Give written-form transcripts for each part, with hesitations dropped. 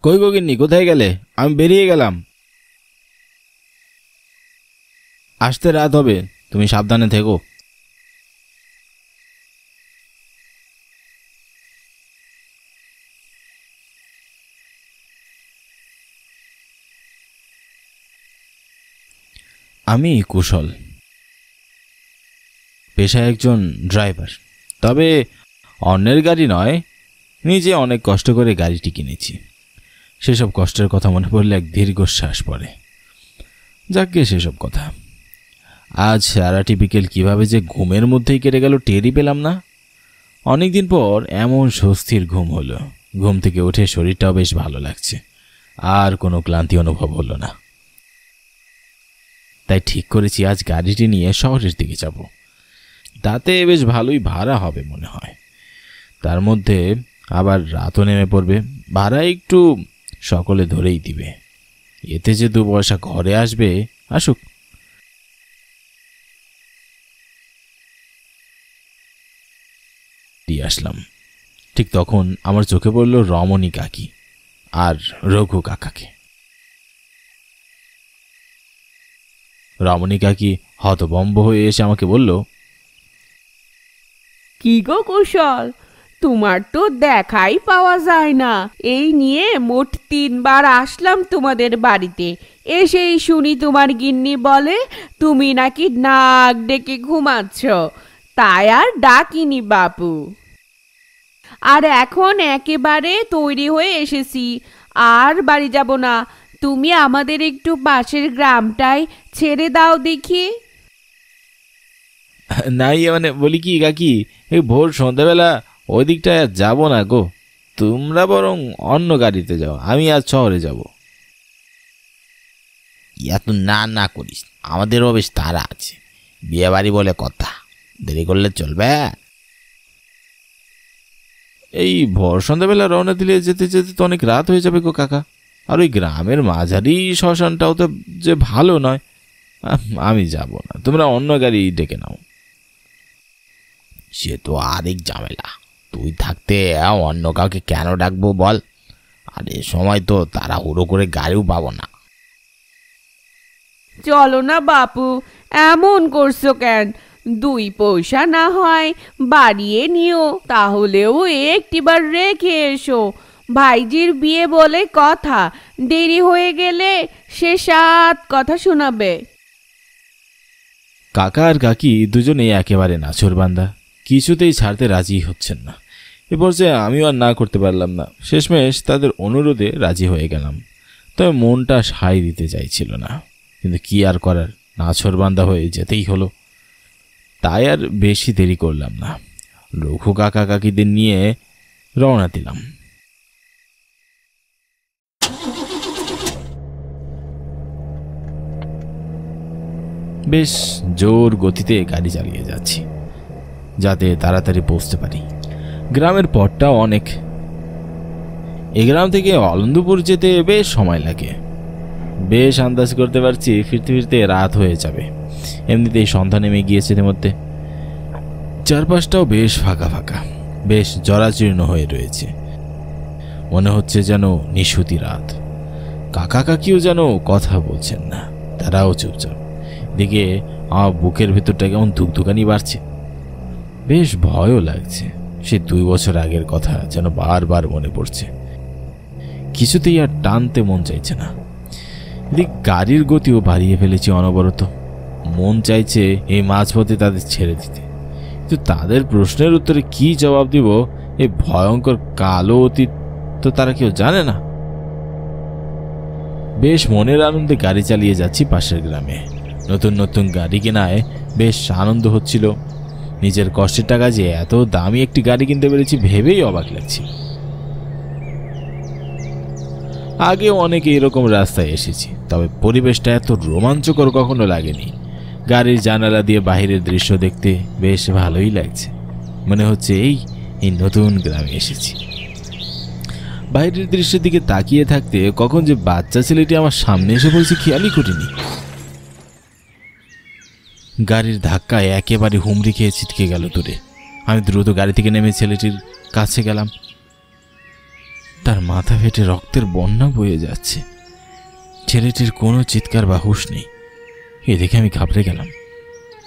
কই গো গিন্নি, কোথায় গেলে? আমি বেরিয়ে গেলাম, আসতে রাত হবে, তুমি সাবধানে থেকো। আমি কুশল, পেশায় একজন ড্রাইভার। তবে অন্যের গাড়ি নয়, নিজে অনেক কষ্ট করে গাড়িটি কিনেছি। সেসব কষ্টের কথা মনে পড়লে এক দীর্ঘশ্বাস পড়ে। যাকে সেসব কথা। আজ সারাটি বিকেল কীভাবে যে ঘুমের মধ্যেই কেটে গেল টেরই পেলাম না। অনেকদিন পর এমন স্বস্তির ঘুম হলো। ঘুম থেকে উঠে শরীরটাও বেশ ভালো লাগছে, আর কোনো ক্লান্তি অনুভব হলো না। তাই ঠিক করেছি আজ গাড়িটি নিয়ে শহরের দিকে যাব। তাতে বেশ ভালোই ভাড়া হবে মনে হয়। তার মধ্যে আবার রাতও নেমে পড়বে, ভাড়া একটু সকলে ধরেই দিবে। এতে যে 2 পয়সা ঘরে আসবে, আসুক। দিয়ে আসলাম। ঠিক তখন আমার চোখে পড়ল রমণী কাকি আর রঘু কাকাকে। রমণী কাকি হতভম্ব হয়ে এসে আমাকে বলল, কি গো কুশল, তোমার তো দেখাই পাওয়া যায় না। এই নিয়ে মোট 3 বার আসলাম তোমাদের বাড়িতে। এসেই শুনি তোমার গিন্নি বলে তুমি নাকি নাক ডেকে ঘুমাচ্ছ, তাই আর ডাকিনি বাপু। আর এখন একেবারে তৈরি হয়ে এসেছি, আর বাড়ি যাব না। তুমি আমাদের একটু পাশের গ্রামটায় ছেড়ে দাও দেখি। নাই মানে বলি কি কাকি, এই ভোর সন্ধ্যাবেলা ওই দিকটায় যাব না গো। তোমরা বরং অন্য গাড়িতে যাও, আমি আজ শহরে যাব। এত না না করিস, আমাদেরও বেশ তাড়া আছে। বিয়ে বাড়ি বলে কথা, দেরি করলে চলবে? এই ভোর সন্ধ্যাবেলা রওনা দিলে যেতে যেতে তো অনেক রাত হয়ে যাবে গো কাকা। আর ওই গ্রামের মাঝারি শ্মশানটাও তো যে ভালো নয়। আমি যাব না, তোমরা অন্য গাড়ি ডেকে নাও। সে তো আরেক ঝামেলা। তুই থাকতে অন্য কাউকে কেন ডাকবো বল? আর এ সময় তো তাড়াহুড়ো করে গাড়িও পাবো না। চলো না বাপু, এমন করছো কেন? 2 পয়সা না হয় বাড়িয়ে নিও, তাহলেও একটিবার রেখে এসো। ভাইজির বিয়ে বলে কথা, দেরি হয়ে গেলে সে 7 কথা শোনাবে। কাকা আর কাকি দুজনেই একেবারে নাছোড়বান্দা, কিছুতেই ছাড়তে রাজি হচ্ছেন না। এ পর্যায়ে আমিও আর না করতে পারলাম না। শেষমেশ তাদের অনুরোধে রাজি হয়ে গেলাম। তবে মনটা সায় দিতে চাইছিল না, কিন্তু কি আর করার, নাছোড়বান্দা হয়ে যেতেই হলো। তাই আর বেশি দেরি করলাম না, রঘু কাকা কাকিদের নিয়ে রওনা দিলাম। বেশ জোর গতিতে গাড়ি চালিয়ে যাচ্ছি, যাতে তাড়াতাড়ি পৌঁছতে পারি। গ্রামের পথটাও অনেক। এই গ্রাম থেকে অলন্দপুর যেতে বেশ সময় লাগে। বেশ আন্দাজ করতে পারছি ফিরতে ফিরতে রাত হয়ে যাবে। এমনিতেই সন্ধ্যা নেমে গিয়েছে এর মধ্যে। চারপাশটাও বেশ ফাঁকা ফাঁকা, বেশ জরাজীর্ণ হয়ে রয়েছে। মনে হচ্ছে যেন নিশুতি রাত। কাকা কাকিও যেন কথা বলছেন না, তারাও চুপচাপ। এদিকে আমার বুকের ভেতরটা কেমন ধুকধুকানি বাড়ছে। বেশ ভয়ও লাগছে। সে 2 বছর আগের কথা যেন বারবার মনে পড়ছে। কিছুতেই আর টানতে মন চাইছে না। এদিক গাড়ির গতিও বাড়িয়ে ফেলেছি অনবরত। মন চাইছে এই মাঝপথে তাদের ছেড়ে দিতে, কিন্তু তাদের প্রশ্নের উত্তরে কি জবাব দিব এই ভয়ঙ্কর কালো অতীত তো তারা কেউ জানে না। বেশ মনের আনন্দে গাড়ি চালিয়ে যাচ্ছি পাশের গ্রামে। নতুন নতুন গাড়ি কেনায় বেশ আনন্দ হচ্ছিল। নিজের কষ্টের টাকা যে এত দামি একটি গাড়ি কিনতে পেরেছি ভেবেই অবাক লাগছে। আগে অনেক এরকম রাস্তায় এসেছি, তবে পরিবেশটা এত রোমাঞ্চকর কখনো লাগেনি। গাড়ির জানালা দিয়ে বাহিরের দৃশ্য দেখতে বেশ ভালোই লাগছে। মনে হচ্ছে এই নতুন গ্রামে এসেছি। বাইরের দৃশ্যের দিকে তাকিয়ে থাকতে কখন যে বাচ্চা ছেলেটি আমার সামনে এসে পড়েছে খেয়ালই করিনি। গাড়ির ধাক্কায় একেবারে হুমড়ি খেয়ে ছিটকে গেল দূরে। আমি দ্রুত গাড়ি থেকে নেমে ছেলেটির কাছে গেলাম। তার মাথা ফেটে রক্তের বন্যা বয়ে যাচ্ছে। ছেলেটির কোনো চিৎকার বা হুঁশ নেই। এ দেখে আমি ঘাবড়ে গেলাম।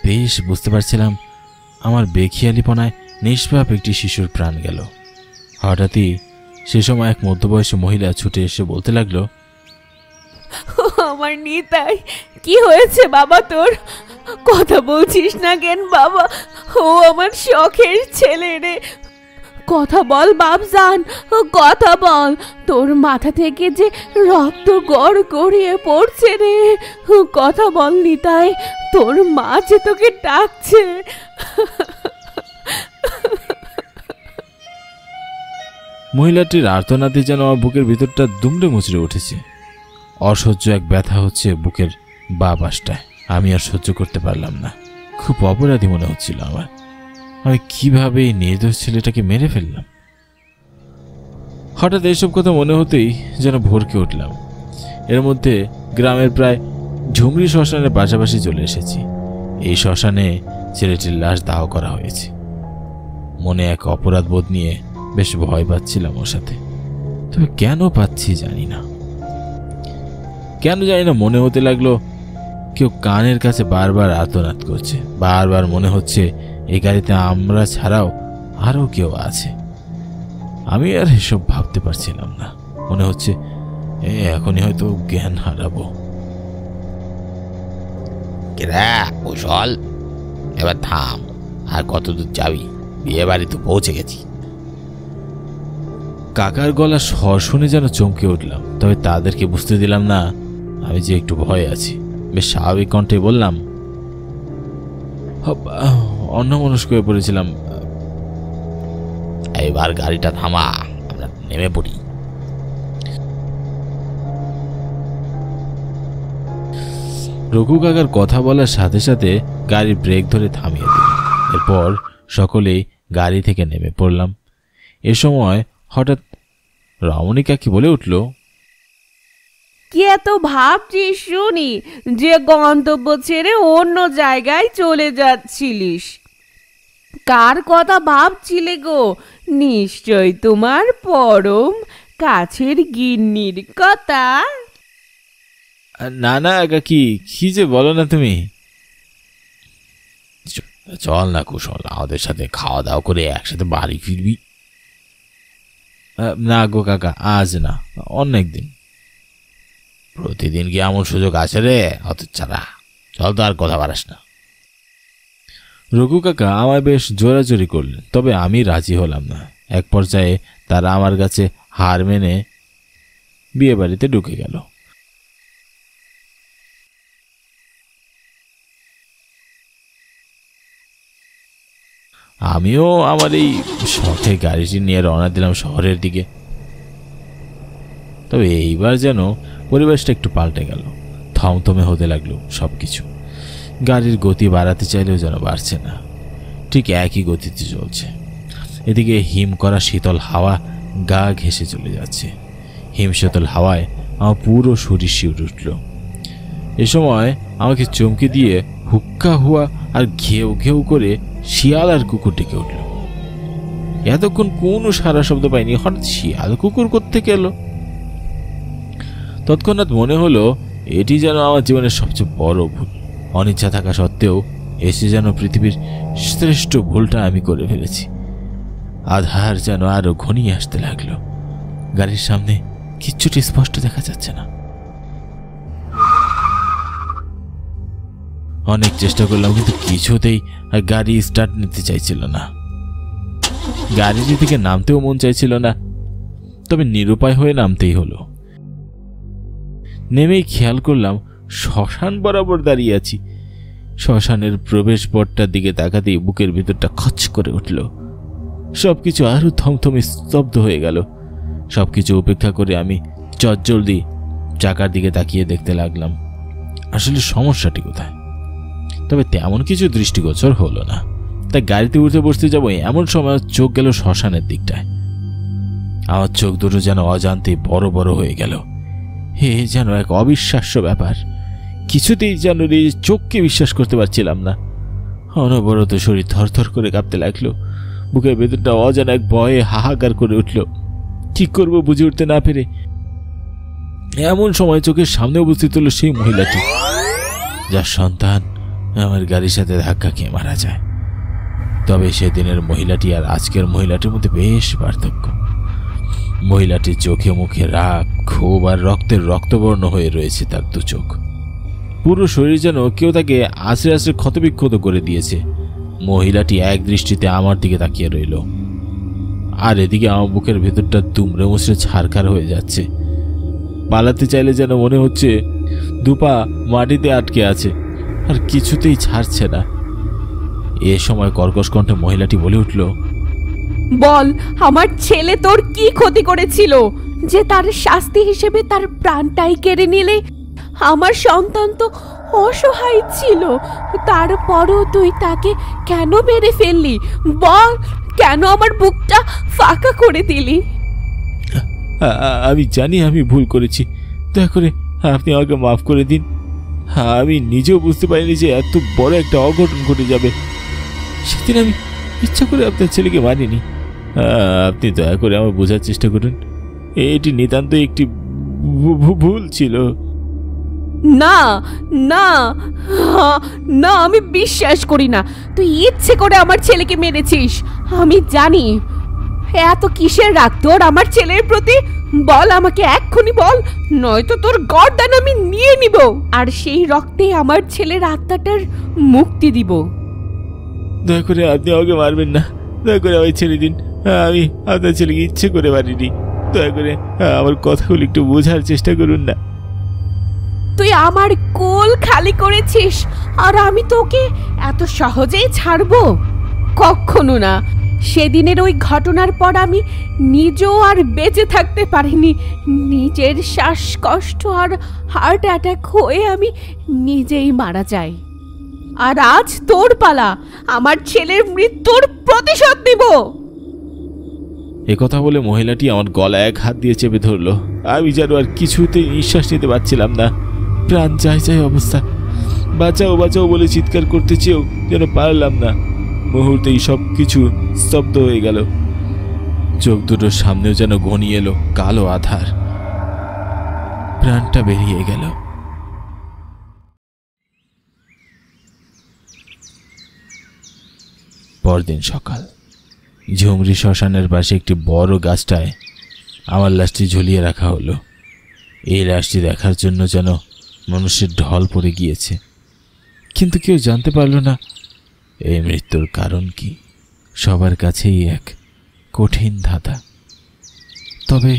বেশ বুঝতে পারছিলাম আমার বেখিয়ালিপনায় নিষ্পাপ একটি শিশুর প্রাণ গেল। হঠাৎই সে সময় এক মধ্যবয়সী মহিলা ছুটে এসে বলতে লাগলো, আমার নিতাই, কি হয়েছে বাবা তোর? কথা বলছিস না কেন বাবা? ও আমার শখের ছেলে রে, কথা বল বাপজান, কথা বল। তোর মাথা থেকে যে রক্ত গড় গড়িয়ে পড়ছে রে, কথা বল নিতাই, তোর মা যে তোকে ডাকছে। মহিলাটির আর্তনাদে যেন আমার বুকের ভিতরটা দুমড়ে মুচড়ে উঠেছে। অসহ্য এক ব্যথা হচ্ছে বুকের বা পাশটায়। আমি আর সহ্য করতে পারলাম না। খুব অপরাধী মনে হচ্ছিল আমার। আমি কিভাবে এই নির্দোষ ছেলেটাকে মেরে ফেললাম? হঠাৎ এইসব কথা মনে হতেই যেন ভরকে উঠলাম। এর মধ্যে গ্রামের প্রায় ঝুমরি শ্মশানের পাশাপাশি চলে এসেছি। এই শ্মশানে ছেলেটির লাশ দাহ করা হয়েছে। মনে এক অপরাধ বোধ নিয়ে বেশ ভয় পাচ্ছিলাম ওর সাথে। তবে কেন পাচ্ছি জানি না, মনে হতে লাগলো কেউ কানের কাছে বারবার আর্তনাদ করছে। বারবার মনে হচ্ছে এই গাড়িতে আমরা ছাড়াও আরো কেউ আছে। আমি আর এসব ভাবতে পারছিলাম না। মনে হচ্ছে এখনই হয়তো জ্ঞান হারাবো। কুশল, এবার থাম। আর কত দূর যাবি? বিয়ে বাড়ি তো পৌঁছে গেছি। কাকার গলা স্বর শুনে যেন চমকে উঠলাম। তবে তাদেরকে বুঝতে দিলাম না আমি যে একটু ভয়ে আছি। বেশ স্বাভাবিক কণ্ঠে বললাম, অন্যমনস্ক হয়ে পড়েছিলাম। এবার গাড়িটা থামা, আমরা নেমে পড়ি। রঘু কাকার কথা বলার সাথে সাথে গাড়ির ব্রেক ধরে থামিয়ে দিল। এরপর সকলেই গাড়ি থেকে নেমে পড়লাম। এ সময় হঠাৎ রমণী কাকি বলে উঠল, কি এত ভাবছিস শুনি যে গন্তব্য ছেড়ে অন্য জায়গায় চলে যাচ্ছিলিস? কার কথা ভাবছিলে গো? নিশ্চয় তোমার পরম কাছের গিন্নির কথা। না না কাকি, কি যে বলো না তুমি। চল না কুশল, আমাদের সাথে খাওয়া দাওয়া করে একসাথে বাড়ি ফিরবি। না গো কাকা, আজ না, অনেক দিন। প্রতিদিন কি এমন সুযোগ আছে রে? অত ছাড়া চল তো, আর কথা বাড়াস না। রঘু কাকা আমায় বেশ জোরাজোরি করলেন, তবে আমি রাজি হলাম না। এক পর্যায়ে তারা আমার কাছে হার মেনে বিয়ে বাড়িতে ঢুকে গেল। আমিও আমার এই শখে গাড়িটি নিয়ে রওনা দিলাম শহরের দিকে। তবে এইবার যেন পরিবেশটা একটু পাল্টে গেল। থমথমে হতে লাগলো সবকিছু। গাড়ির গতি বাড়াতে চাইলেও যেন বাড়ছে না, ঠিক একই গতিতে চলছে। এদিকে হিম করা শীতল হাওয়া গা ঘেঁষে চলে যাচ্ছে। হিম শীতল হাওয়ায় আমার পুরো শরীর শিউরে উঠল। এ সময় আমাকে চমকে দিয়ে হুক্কা হুয়া আর ঘেউ ঘেউ করে শিয়াল আর কুকুর ডেকে উঠল। এতক্ষণ কোনো সারা শব্দ পাইনি, হঠাৎ শিয়াল কুকুর কোত্থেকে এলো? তৎক্ষণাৎ মনে হলো এটি যেন আমার জীবনের সবচেয়ে বড় ভুল। অনিচ্ছা থাকা সত্ত্বেও এসে যেন পৃথিবীর শ্রেষ্ঠ ভুলটা আমি করে ফেলেছি। আধার যেন আরো ঘনিয়ে আসতে লাগলো। গাড়ির সামনে কিচ্ছুটি স্পষ্ট দেখা যাচ্ছে না। অনেক চেষ্টা করলাম, কিন্তু কিছুতেই গাড়ি স্টার্ট নিতে চাইছিল না। গাড়িটি থেকে নামতেও মন চাইছিল না, তবে নিরুপায় হয়ে নামতেই হলো। নেমেই খেয়াল করলাম শ্মশান বরাবর দাঁড়িয়ে আছি। শ্মশানের প্রবেশ পথটার দিকে তাকাতেই বুকের ভিতরটা খচ করে উঠল। সবকিছু আরো থমথমে স্তব্ধ হয়ে গেল। সবকিছু উপেক্ষা করে আমি চটজলদি চাকার দিকে তাকিয়ে দেখতে লাগলাম আসলে সমস্যাটি কোথায়। তবে তেমন কিছু দৃষ্টিগোচর হলো না। তাই গাড়িতে উঠে বসতে যাবো এমন সময় চোখ গেল শ্মশানের দিকটায়। আমার চোখ দুটো যেন অজান্তে বড় বড় হয়ে গেল। হে যেন এক অবিশ্বাস্য ব্যাপার। কিছুতেই যেন নিজের চোখকে বিশ্বাস করতে পারছিলাম না। অনবরত শরীর থরথর করে কাঁপতে লাগলো। বুকের ভেতরটা অজানা এক ভয়ে হাহাকার করে উঠল। কি করব বুঝে উঠতে না পেরে এমন সময় চোখের সামনে উপস্থিত হলো সেই মহিলাটি, যার সন্তান আমার গাড়ির সাথে ধাক্কা খেয়ে মারা যায়। তবে সেদিনের মহিলাটি আর আজকের মহিলাটির মধ্যে বেশ পার্থক্য। মহিলাটির চোখে মুখে রাগ, ক্ষোভ আর রক্তের রক্তবর্ণ হয়ে রয়েছে তার দু চোখ। পুরো শরীর যেন কেউ তাকে আশ্রে আশ্রে ক্ষতবিক্ষত করে দিয়েছে। মহিলাটি এক দৃষ্টিতে আমার দিকে তাকিয়ে রইল, আর এদিকে আমার বুকের ভেতরটা দুমড়ে মুচড়ে ছারখার হয়ে যাচ্ছে। পালাতে চাইলে যেন মনে হচ্ছে দুপা মাটিতে আটকে আছে, আর কিছুতেই ছাড়ছে না। এ সময় কর্কশ কণ্ঠে মহিলাটি বলে উঠল, বল, আমার ছেলে তোর কি ক্ষতি করেছিল যে তার শাস্তি হিসেবে তার প্রাণটাই কেড়ে নিলে? আমার সন্তান তো অসহায় ছিল, তারপরও তুই তাকে কেন মেরে ফেললি? বল, কেন আমার বুকটা ফাঁকা করে দিলি? আমি জানি আমি ভুল করেছি, দয়া করে আপনি আমাকে মাফ করে দিন। আমি নিজেও বুঝতে পারিনি যে এত বড় একটা অঘটন ঘটে যাবে। সেদিন আমি ইচ্ছা করে আপনার ছেলেকে মানিনি। আপনি দয়া করে আমার বোঝার চেষ্টা করুন, এটি নিতান্ত একটি ভুল ছিল। না না না, আমি বিশ্বাস করি না তুই ইচ্ছে করে আমার ছেলেকে মেরেছিস। আমি জানি। এত কিসের রাগ তোর আমার ছেলের প্রতি? বল, আমাকে এক্ষুনি বল, নয়তো তোর গর্দান আমি নিয়ে নিব, আর সেই রক্তে আমার ছেলের আত্মাটার মুক্তি দিব। দয়া করে আপনি আমাকে মারবেন না, দয়া করে আমায় ছেড়ে দিন। আমি আপনার ছেলেকে ইচ্ছে করে মারিনি। দয়া করে আমার কথাগুলো একটু বোঝার চেষ্টা করুন না। তুই আমার কোল খালি করেছিস, আর আমি তোকে এত সহজেই ছাড়বো? কখনো না। সেদিনের ওই ঘটনার পর আমি নিজেও আর বেঁচে থাকতে পারিনি। নিজের শ্বাসকষ্ট আর হার্ট অ্যাটাক হয়ে আমি নিজেই মারা যাই। আর আজ তোর পালা, আমার ছেলের মৃত্যুর প্রতিশোধ নিব। একথা বলে মহিলাটি আমার গলায় এক হাত দিয়ে চেপে ধরলো। আমি যেন আর কিছুতেই নিঃশ্বাস নিতে পারছিলাম না। প্রাণ চাই চাই অবস্থা। বাঁচাও বাঁচাও বলে চিৎকার করতে চেয়েও যেন পারলাম না। মুহূর্তেই সব কিছু স্তব্ধ হয়ে গেল। চোখ দুটোর সামনেও যেন ঘনিয়ে এলো কালো আধার। প্রাণটা বেরিয়ে গেল। পরদিন সকাল, ঝুমরি শ্মশানের পাশে একটি বড় গাছটায় আমার লাশটি ঝুলিয়ে রাখা হলো। এই লাশটি দেখার জন্য যেন মানুষের ঢল পড়ে গিয়েছে, কিন্তু কেউ জানতে পারল না এই মৃত্যুর কারণ কি। সবার কাছেই এক কঠিন ধাঁধা। তবে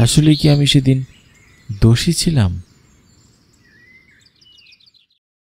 আসলে কি আমি সেদিন দোষী ছিলাম?